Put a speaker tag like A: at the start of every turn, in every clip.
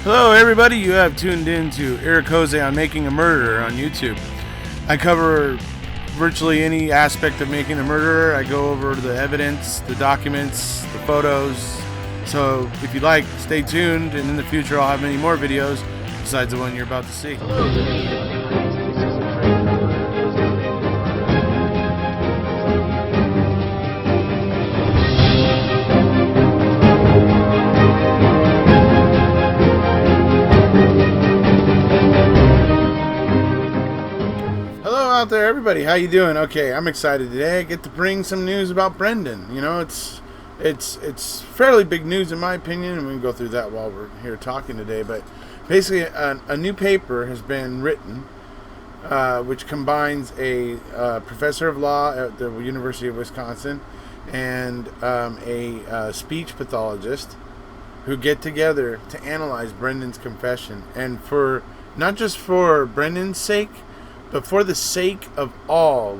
A: Hello everybody, you have tuned in to Eric Jose on Making a Murderer on YouTube. I cover virtually any aspect of making a murderer. I go over the evidence, the documents, the photos. So if you like, stay tuned, and in the future I'll have many more videos besides the one you're about to see. Out there, everybody, how you doing? Okay, I'm excited today. I get to bring some news about Brendan. You know, it's fairly big news in my opinion, and we can go through that while we're here talking today. But basically, a new paper has been written, which combines a professor of law at the University of Wisconsin and a speech pathologist who get together to analyze Brendan's confession, and for not just for Brendan's sake, but for the sake of all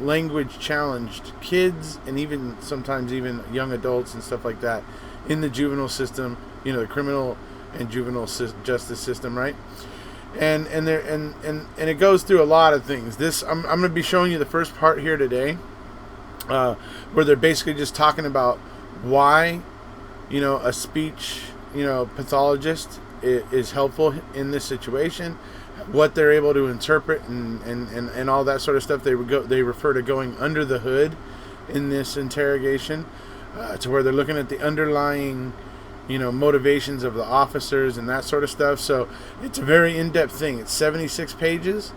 A: language challenged kids and even sometimes even young adults and stuff like that in the juvenile system, you know, the criminal and juvenile justice system, right? And it goes through a lot of things. I'm going to be showing you the first part here today, where they're basically just talking about why, you know, a speech, you know, pathologist is helpful in this situation, what they're able to interpret and all that sort of stuff. They refer to going under the hood in this interrogation, to where they're looking at the underlying, you know, motivations of the officers and that sort of stuff. So it's a very in-depth thing. It's 76 pages.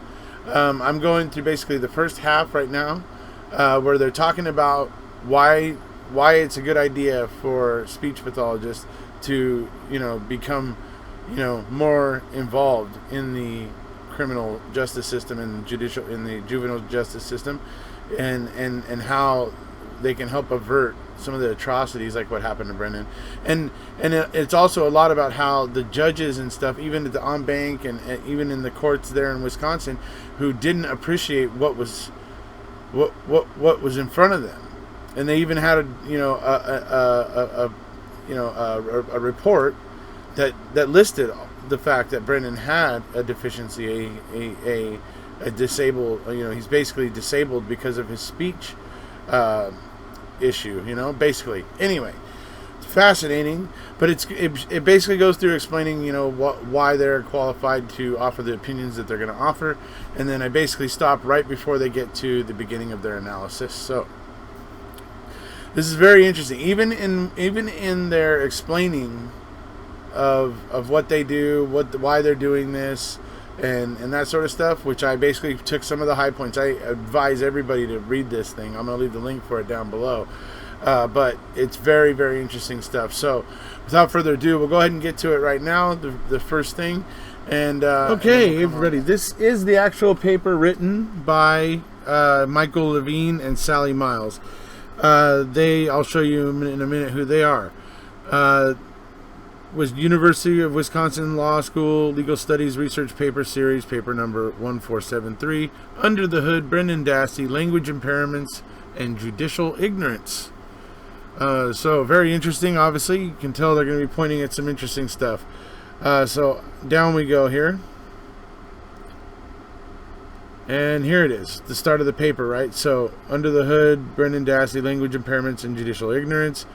A: I'm going through basically the first half right now, where they're talking about why it's a good idea for speech pathologists to, you know, become, you know, more involved in the criminal justice system and the juvenile justice system, and how they can help avert some of the atrocities like what happened to Brendan. And it's also a lot about how the judges and stuff, even at the en banc and even in the courts there in Wisconsin, who didn't appreciate what was in front of them, and they even had a report that listed the fact that Brendan had a deficiency, a disabled, you know, he's basically disabled because of his speech issue, you know, basically. Anyway, it's fascinating, but it basically goes through explaining, you know, why they're qualified to offer the opinions that they're going to offer, and then I basically stop right before they get to the beginning of their analysis. So this is very interesting, even in their explaining of what they do, why they're doing this, and that sort of stuff, which I basically took some of the high points. I advise everybody to read this thing. I'm going to leave the link for it down below. But it's very, very interesting stuff. So without further ado, we'll go ahead and get to it right now, the first thing. And okay, everybody, this is the actual paper written by Michael Levine and Sally Miles. I'll show you in a minute who they are. Was University of Wisconsin Law School Legal Studies Research Paper Series, paper number 1473, Under the Hood, Brendan Dassey, Language Impairments and Judicial Ignorance. So very interesting, obviously. You can tell they're going to be pointing at some interesting stuff. So down we go here. And here it is, the start of the paper, right? So, Under the Hood, Brendan Dassey, Language Impairments and Judicial Ignorance.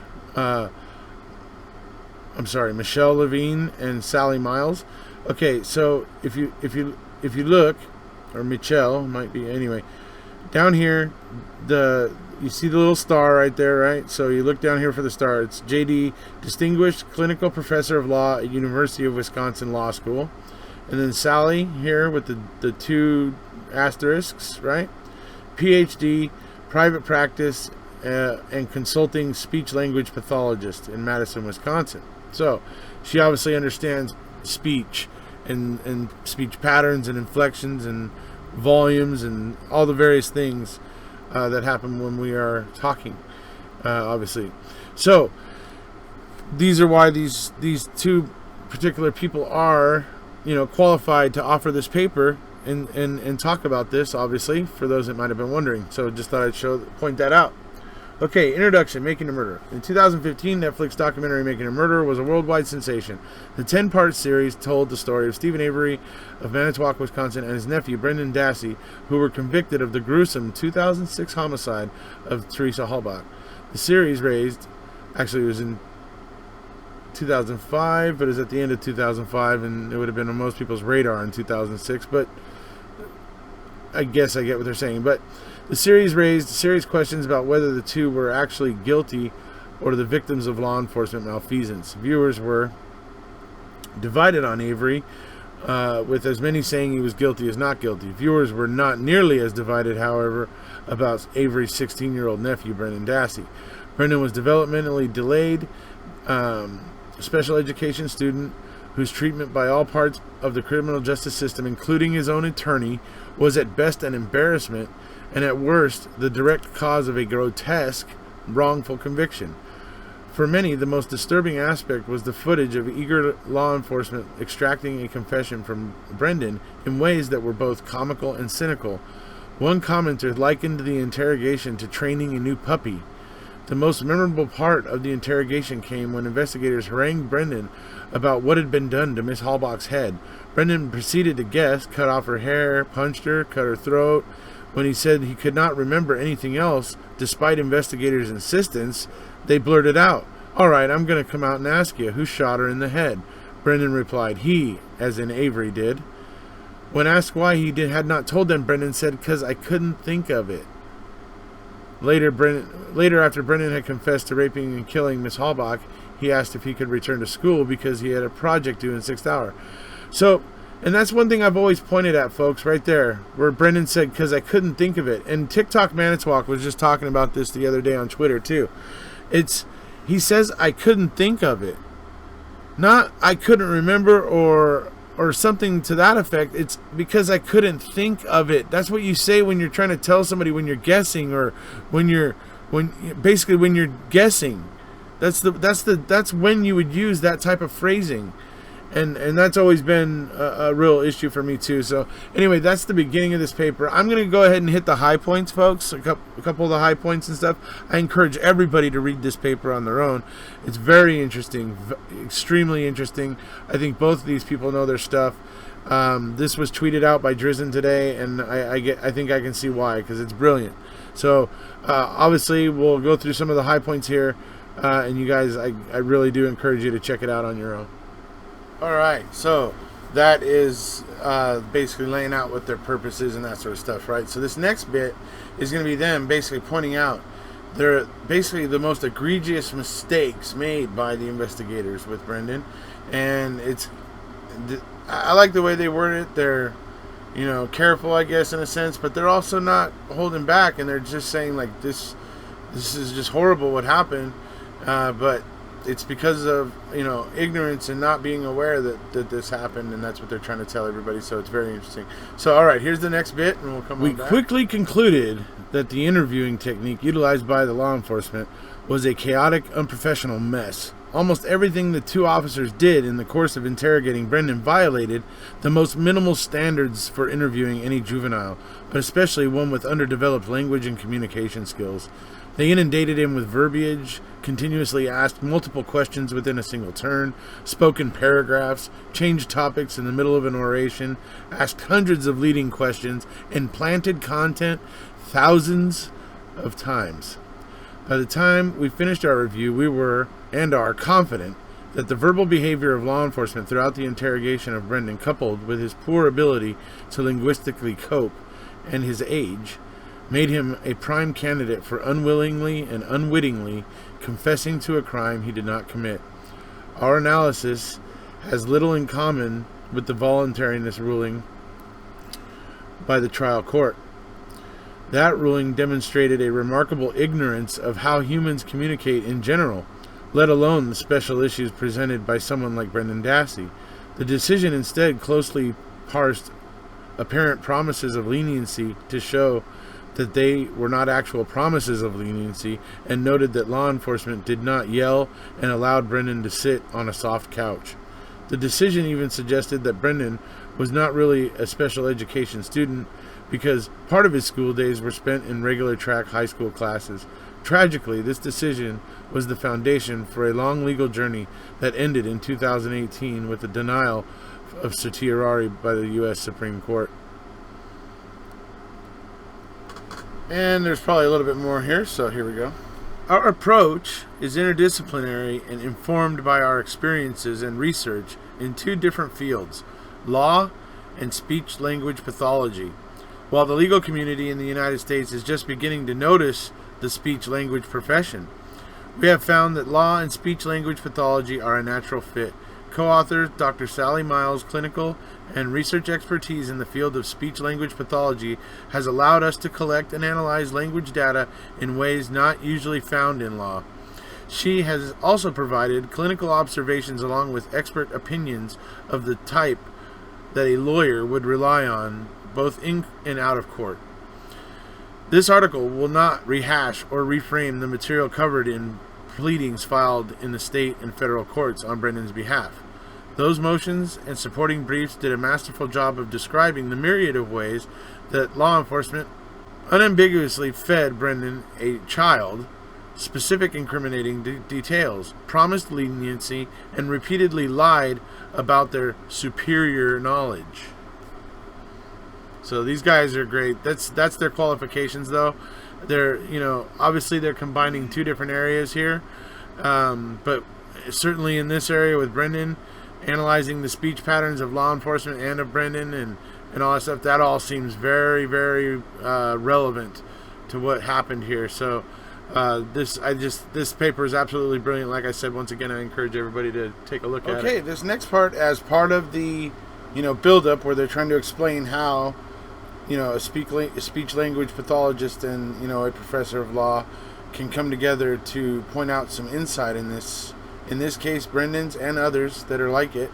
A: Michelle Levine and Sally Miles. Okay, so if you look, or Michelle might be, anyway, down here, you see the little star right there, right? So you look down here for the star. It's JD, Distinguished Clinical Professor of Law at University of Wisconsin Law School. And then Sally here with the two asterisks, right? PhD, private practice and consulting speech language pathologist in Madison, Wisconsin. So she obviously understands speech and speech patterns and inflections and volumes and all the various things that happen when we are talking, obviously. So these are why these two particular people are, you know, qualified to offer this paper and talk about this, obviously, for those that might have been wondering. So just thought I'd point that out. Okay, introduction, Making a Murderer. In 2015, Netflix documentary Making a Murderer was a worldwide sensation. The 10-part series told the story of Stephen Avery of Manitowoc, Wisconsin, and his nephew, Brendan Dassey, who were convicted of the gruesome 2006 homicide of Teresa Halbach. The series actually it was in 2005, but it was at the end of 2005, and it would have been on most people's radar in 2006, but I guess I get what they're saying. But the series raised serious questions about whether the two were actually guilty or the victims of law enforcement malfeasance. Viewers were divided on Avery, with as many saying he was guilty as not guilty. Viewers were not nearly as divided, however, about Avery's 16-year-old nephew, Brendan Dassey. Brendan was developmentally delayed, special education student whose treatment by all parts of the criminal justice system, including his own attorney, was at best an embarrassment and at worst the direct cause of a grotesque, wrongful conviction. For many, the most disturbing aspect was the footage of eager law enforcement extracting a confession from Brendan in ways that were both comical and cynical. One commenter likened the interrogation to training a new puppy. The most memorable part of the interrogation came when investigators harangued Brendan about what had been done to Miss Halbach's head. Brendan proceeded to guess, cut off her hair, punched her, cut her throat. When he said he could not remember anything else, despite investigators' insistence, they blurted out, "All right, I'm going to come out and ask you, who shot her in the head?" Brendan replied, "He," as in Avery did. When asked why he had not told them, Brendan said, "'Cause I couldn't think of it." Later, after Brendan had confessed to raping and killing Miss Halbach, he asked if he could return to school because he had a project due in 6th hour. So, and that's one thing I've always pointed at, folks, right there, where Brendan said, "'Cause I couldn't think of it." And TikTok Manitowoc was just talking about this the other day on Twitter, too. He says, "I couldn't think of it." Not, "I couldn't remember," or something to that effect. It's because I couldn't think of it. That's what you say when you're trying to tell somebody, when you're guessing, or when you're guessing. That's when you would use that type of phrasing. And that's always been a real issue for me too. So anyway, that's the beginning of this paper. I'm going to go ahead and hit the high points, folks. A couple of the high points and stuff. I encourage everybody to read this paper on their own. It's very interesting, extremely interesting. I think both of these people know their stuff. This was tweeted out by Drizzen today, and I think I can see why, because it's brilliant. So obviously we'll go through some of the high points here, and you guys, I really do encourage you to check it out on your own. Alright, so that is basically laying out what their purpose is and that sort of stuff, right? So this next bit is going to be them basically pointing out basically the most egregious mistakes made by the investigators with Brendan. And I like the way they word it. They're, careful, I guess, in a sense, but they're also not holding back, and they're just saying, like, this is just horrible what happened, but it's because of ignorance and not being aware that this happened, and that's what they're trying to tell everybody. So it's very interesting. So all right, here's the next bit, and we'll come on back. We quickly concluded that the interviewing technique utilized by the law enforcement was a chaotic, unprofessional mess. Almost everything the two officers did in the course of interrogating Brendan violated the most minimal standards for interviewing any juvenile, but especially one with underdeveloped language and communication skills. They inundated him with verbiage, continuously asked multiple questions within a single turn, spoke in paragraphs, changed topics in the middle of an oration, asked hundreds of leading questions, and planted content thousands of times. By the time we finished our review, we were, and are, confident that the verbal behavior of law enforcement throughout the interrogation of Brendan, coupled with his poor ability to linguistically cope and his age, made him a prime candidate for unwillingly and unwittingly confessing to a crime he did not commit. Our analysis has little in common with the voluntariness ruling by the trial court. That ruling demonstrated a remarkable ignorance of how humans communicate in general, let alone the special issues presented by someone like Brendan Dassey. The decision instead closely parsed apparent promises of leniency to show that they were not actual promises of leniency, and noted that law enforcement did not yell and allowed Brendan to sit on a soft couch. The decision even suggested that Brendan was not really a special education student because part of his school days were spent in regular track high school classes. Tragically, this decision was the foundation for a long legal journey that ended in 2018 with the denial of certiorari by the U.S. Supreme Court. And there's probably a little bit more here, so here we go. Our approach is interdisciplinary and informed by our experiences and research in two different fields, law and speech-language pathology. While the legal community in the United States is just beginning to notice the speech-language profession, we have found that law and speech-language pathology are a natural fit. Co-author Dr. Sally Miles' clinical and research expertise in the field of speech-language pathology has allowed us to collect and analyze language data in ways not usually found in law. She has also provided clinical observations along with expert opinions of the type that a lawyer would rely on both in and out of court. This article will not rehash or reframe the material covered in pleadings filed in the state and federal courts on Brendan's behalf. Those motions and supporting briefs did a masterful job of describing the myriad of ways that law enforcement unambiguously fed Brendan, a child, specific incriminating details, promised leniency, and repeatedly lied about their superior knowledge. So these guys are great. That's their qualifications, though. They're, obviously they're combining two different areas here, but certainly in this area with Brendan, analyzing the speech patterns of law enforcement and of Brendan and all that stuff, that all seems very, very relevant to what happened here. So this paper is absolutely brilliant. Like I said, once again, I encourage everybody to take a look at it. Okay, this next part, as part of the build-up where they're trying to explain how a speech language pathologist and a professor of law can come together to point out some insight in this case, Brendan's and others that are like it,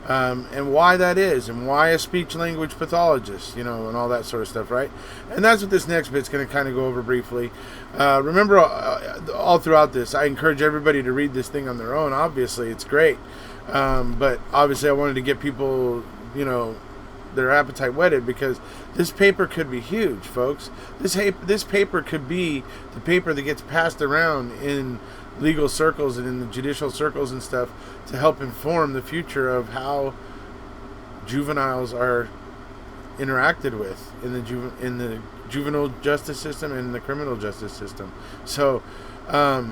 A: and why that is, and why a speech language pathologist, and all that sort of stuff, right? And that's what this next bit's going to kind of go over briefly. Remember, all throughout this, I encourage everybody to read this thing on their own. Obviously, it's great, but obviously I wanted to get people, their appetite whetted, because this paper could be huge, folks. This paper could be the paper that gets passed around in legal circles and in the judicial circles and stuff to help inform the future of how juveniles are interacted with in the juvenile justice system and the criminal justice system. So I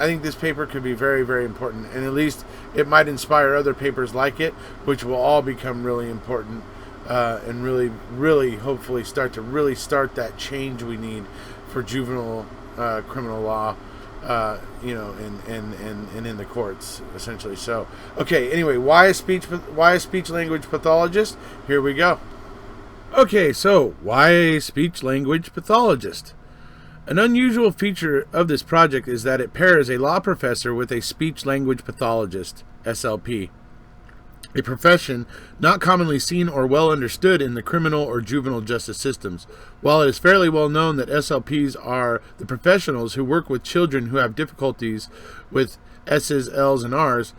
A: think this paper could be very, very important, and at least it might inspire other papers like it, which will all become really important and really, really hopefully start that change we need for juvenile criminal law, and in the courts, essentially. So, okay, anyway, why a speech language pathologist? Here we go. Okay, so why a speech language pathologist? An unusual feature of this project is that it pairs a law professor with a speech language pathologist, SLP, a profession not commonly seen or well understood in the criminal or juvenile justice systems. While it is fairly well known that SLPs are the professionals who work with children who have difficulties with S's, L's, and R's,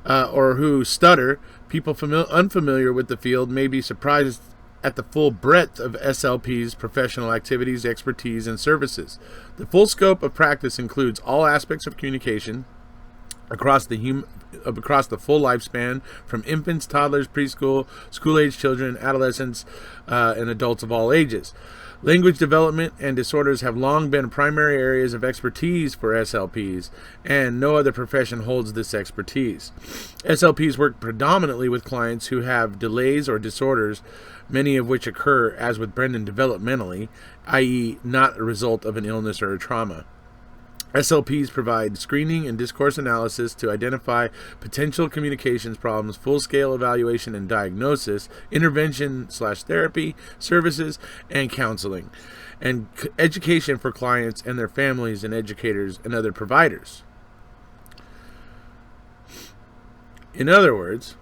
A: or who stutter, people unfamiliar with the field may be surprised at the full breadth of SLP's professional activities, expertise, and services. The full scope of practice includes all aspects of communication across the full lifespan, from infants, toddlers, preschool, school-age children, adolescents, and adults of all ages. Language development and disorders have long been primary areas of expertise for SLPs, and no other profession holds this expertise. SLPs work predominantly with clients who have delays or disorders, many of which occur, as with Brendan, developmentally, i.e. not a result of an illness or a trauma. SLPs provide screening and discourse analysis to identify potential communications problems, full-scale evaluation and diagnosis, intervention/therapy, services, and counseling, and education for clients and their families and educators and other providers. In other words,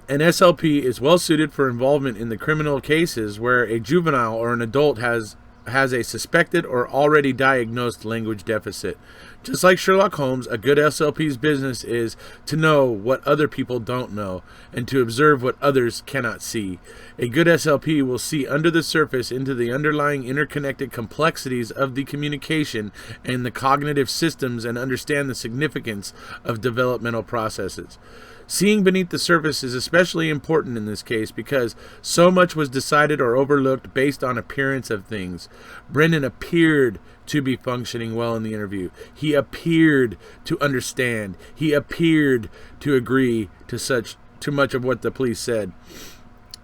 A: an SLP is well suited for involvement in the criminal cases where a juvenile or an adult has has a suspected or already diagnosed language deficit. Just like Sherlock Holmes, a good SLP's business is to know what other people don't know and to observe what others cannot see. A good SLP will see under the surface into the underlying interconnected complexities of the communication and the cognitive systems and understand the significance of developmental processes. Seeing beneath the surface is especially important in this case because so much was decided or overlooked based on appearance of things. Brendan appeared to be functioning well in the interview. He appeared to understand. He appeared to agree to much of what the police said.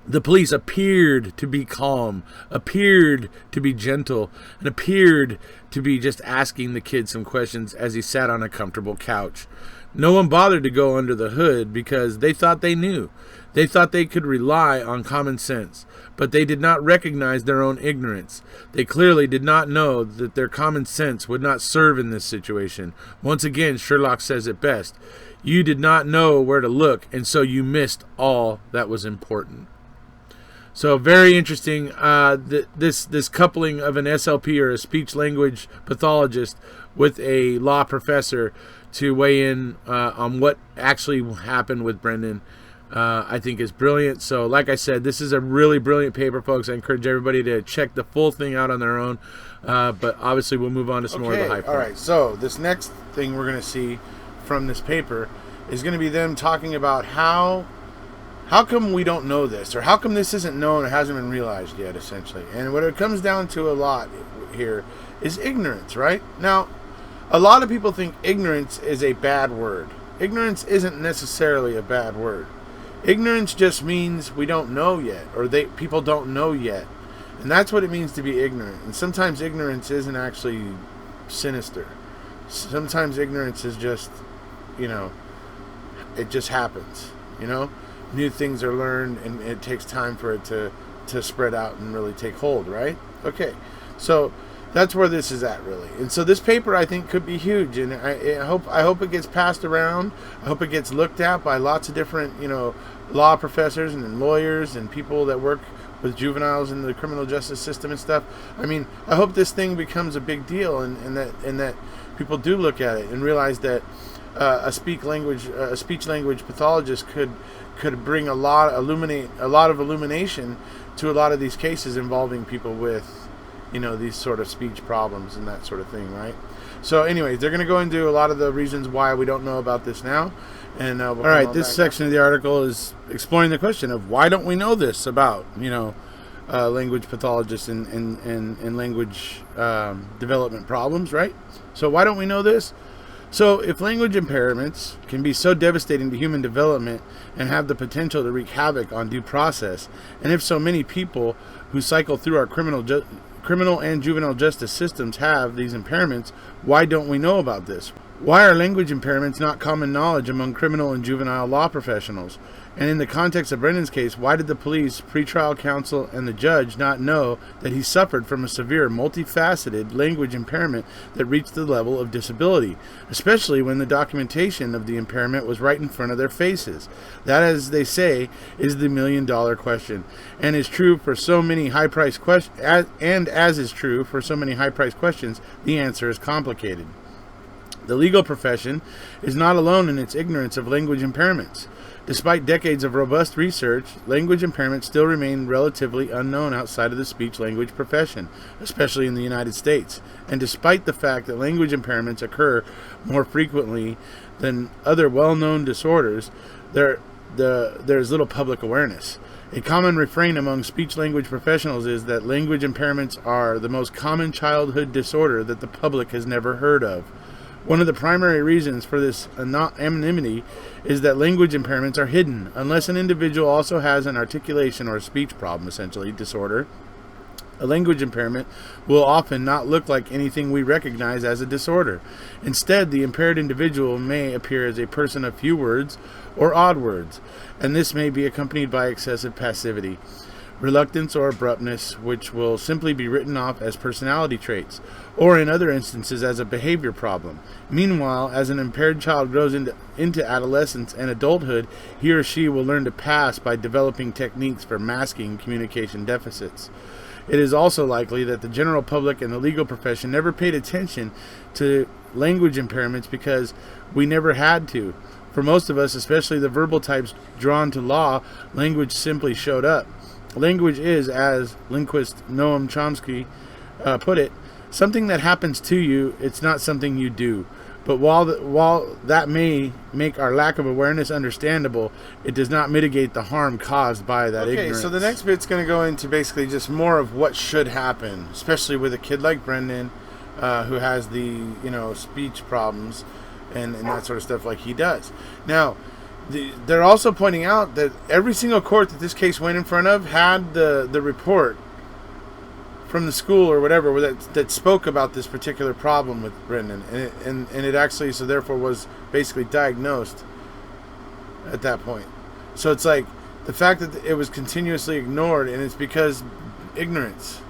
A: The police appeared to be calm, appeared to be gentle, and appeared to be just asking the kid some questions as he sat on a comfortable couch. No one bothered to go under the hood because they thought they knew. They thought they could rely on common sense, but they did not recognize their own ignorance. They clearly did not know that their common sense would not serve in this situation. Once again, Sherlock says it best. You did not know where to look, and so you missed all that was important. So very interesting, this coupling of an SLP or a speech-language pathologist with a law professor to weigh in on what actually happened with Brendan, I think is brilliant. So like I said, this is a really brilliant paper, folks. I encourage everybody to check the full thing out on their own. But obviously we'll move on to some more of the high points. All right, so this next thing we're going to see from this paper is going to be them talking about how come we don't know this, or how come this isn't known or hasn't been realized yet, essentially. And what it comes down to a lot here is ignorance, right? Now, a lot of people think ignorance is a bad word. Ignorance isn't necessarily a bad word. Ignorance just means we don't know yet, or people don't know yet. And that's what it means to be ignorant. And sometimes ignorance isn't actually sinister. Sometimes ignorance is just, it just happens, New things are learned, and it takes time for it to spread out and really take hold, right? Okay, so that's where this is at, really. And so this paper, I think, could be huge, and I hope it gets passed around. I hope it gets looked at by lots of different, law professors and lawyers and people that work with juveniles in the criminal justice system and stuff. I mean, I hope this thing becomes a big deal, and that people do look at it and realize that a speech language pathologist could bring a lot of illumination to a lot of these cases involving people with, these sort of speech problems and that sort of thing, right? So anyways, they're going to go into a lot of the reasons why we don't know about this now. And all right, this section of the article is exploring the question of why don't we know this about, language pathologists and language development problems, right? So why don't we know this? So if language impairments can be so devastating to human development and have the potential to wreak havoc on due process, and if so many people who cycle through our criminal and juvenile justice systems have these impairments, why don't we know about this? Why are language impairments not common knowledge among criminal and juvenile law professionals? And in the context of Brendan's case, why did the police, pretrial counsel, and the judge not know that he suffered from a severe, multifaceted language impairment that reached the level of disability, especially when the documentation of the impairment was right in front of their faces? That, as they say, is the million-dollar question, and is true for so many high-priced questions. And as is true for so many high-priced questions, the answer is complicated. The legal profession is not alone in its ignorance of language impairments. Despite decades of robust research, language impairments still remain relatively unknown outside of the speech-language profession, especially in the United States. And despite the fact that language impairments occur more frequently than other well-known disorders, there's little public awareness. A common refrain among speech-language professionals is that language impairments are the most common childhood disorder that the public has never heard of. One of the primary reasons for this anonymity is that language impairments are hidden. Unless an individual also has an articulation or speech problem, essentially, disorder, a language impairment will often not look like anything we recognize as a disorder. Instead, the impaired individual may appear as a person of few words or odd words, and this may be accompanied by excessive passivity, reluctance, or abruptness, which will simply be written off as personality traits, or in other instances as a behavior problem. Meanwhile, as an impaired child grows into adolescence and adulthood, he or she will learn to pass by developing techniques for masking communication deficits. It is also likely that the general public and the legal profession never paid attention to language impairments because we never had to. For most of us, especially the verbal types drawn to law, language simply showed up. Language is, as linguist Noam Chomsky put it, something that happens to you. It's not something you do. But while that may make our lack of awareness understandable, it does not mitigate the harm caused by that ignorance. Okay, so the next bit's going to go into basically just more of what should happen, especially with a kid like Brendan, who has the speech problems and that sort of stuff like he does. Now, they're also pointing out that every single court that this case went in front of had the report from the school or whatever that spoke about this particular problem with Brendan, and it actually, so therefore, was basically diagnosed at that point. So it's like the fact that it was continuously ignored, and it's because ignorance,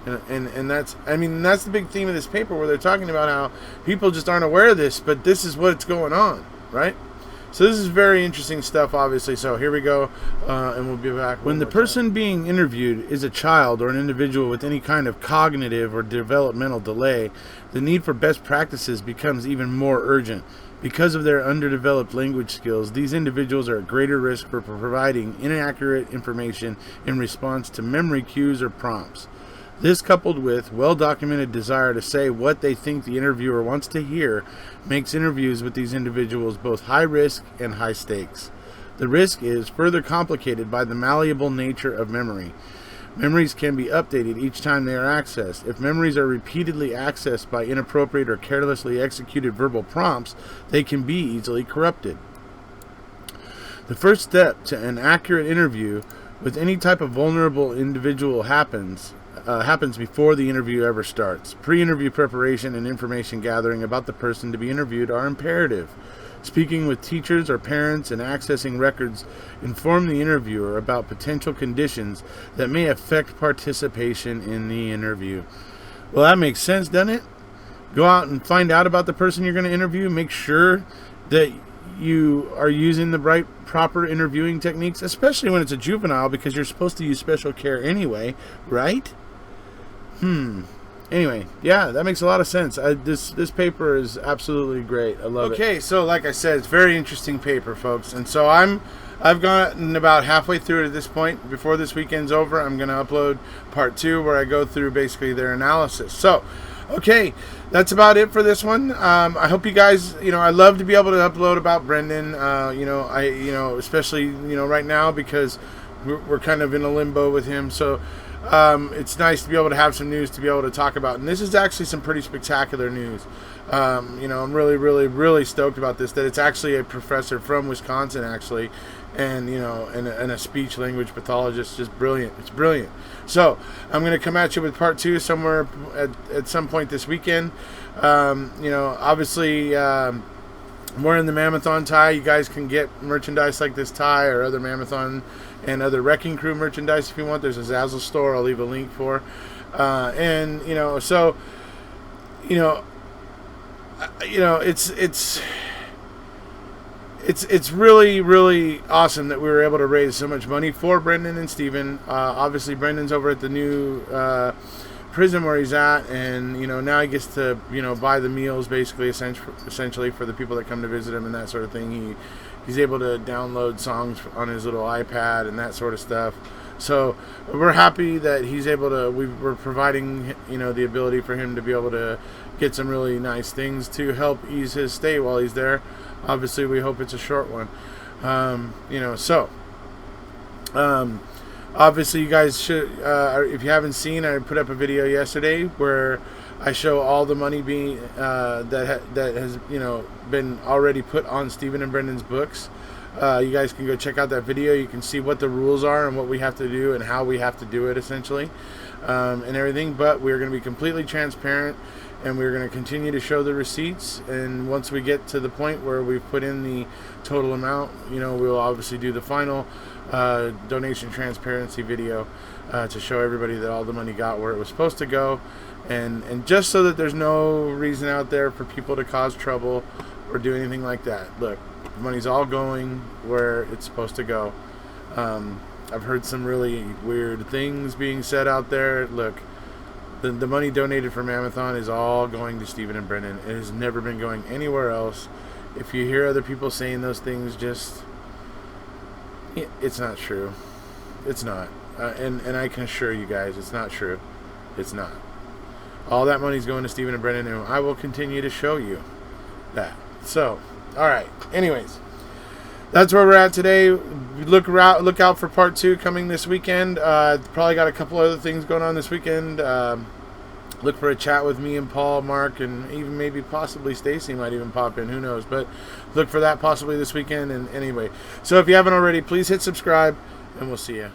A: and that's the big theme of this paper, where they're talking about how people just aren't aware of this, but this is what's going on, right? So this is very interesting stuff, obviously. So here we go, and we'll be back. When the person being interviewed is a child or an individual with any kind of cognitive or developmental delay, the need for best practices becomes even more urgent. Because of their underdeveloped language skills, these individuals are at greater risk for providing inaccurate information in response to memory cues or prompts. This, coupled with well-documented desire to say what they think the interviewer wants to hear, makes interviews with these individuals both high risk and high stakes. The risk is further complicated by the malleable nature of memory. Memories can be updated each time they are accessed. If memories are repeatedly accessed by inappropriate or carelessly executed verbal prompts, they can be easily corrupted. The first step to an accurate interview with any type of vulnerable individual happens before the interview ever starts. Pre-interview preparation and information gathering about the person to be interviewed are imperative. Speaking with teachers or parents and accessing records inform the interviewer about potential conditions that may affect participation in the interview. Well, that makes sense, doesn't it? Go out and find out about the person you're going to interview. Make sure that you are using the right, proper interviewing techniques, especially when it's a juvenile, because you're supposed to use special care anyway, right? Anyway, yeah, that makes a lot of sense. This paper is absolutely great. I love it. Okay, so like I said, it's a very interesting paper, folks. And so I've gotten about halfway through it at this point. Before this weekend's over, I'm going to upload part 2, where I go through basically their analysis. So, okay, that's about it for this one. I hope you guys, I love to be able to upload about Brendan. Especially right now, because we're kind of in a limbo with him. So it's nice to be able to have some news to be able to talk about. And this is actually some pretty spectacular news. I'm really, really, really stoked about this, that it's actually a professor from Wisconsin, actually, and a speech language pathologist. Just brilliant. It's brilliant. So I'm going to come at you with part 2 somewhere at some point this weekend. Obviously, I'm wearing the Mammothon tie. You guys can get merchandise like this tie or other Mammothon and other Wrecking Crew merchandise if you want. There's a Zazzle store I'll leave a link for. It's really, really awesome that we were able to raise so much money for Brendan and Steven. Obviously, Brendan's over at the new prison where he's at, and now he gets to buy the meals, basically, essentially for the people that come to visit him and that sort of thing. He's able to download songs on his little iPad and that sort of stuff. So we're happy that he's able to. We're providing the ability for him to be able to get some really nice things to help ease his stay while he's there. Obviously, we hope it's a short one. Obviously, you guys should, if you haven't seen, I put up a video yesterday where I show all the money being that has been already put on Stephen and Brendan's books. You guys can go check out that video. You can see what the rules are and what we have to do and how we have to do it, essentially, and everything. But we're going to be completely transparent, and we're going to continue to show the receipts. And once we get to the point where we've put in the total amount, we'll obviously do the final donation transparency video to show everybody that all the money got where it was supposed to go, and just so that there's no reason out there for people to cause trouble or do anything like that. Look, the money's all going where it's supposed to go. I've heard some really weird things being said out there. Look, the money donated for Mammothon is all going to Stephen and Brendan. It has never been going anywhere else. If you hear other people saying those things, it's not true. It's not. And I can assure you guys, it's not true. It's not. All that money's going to Stephen and Brendan, and I will continue to show you that. So, all right. Anyways, that's where we're at today. Look out for part 2 coming this weekend. Probably got a couple other things going on this weekend. Look for a chat with me and Paul, Mark, and even maybe possibly Stacy might even pop in. Who knows? But look for that possibly this weekend. And anyway, so if you haven't already, please hit subscribe, and we'll see you.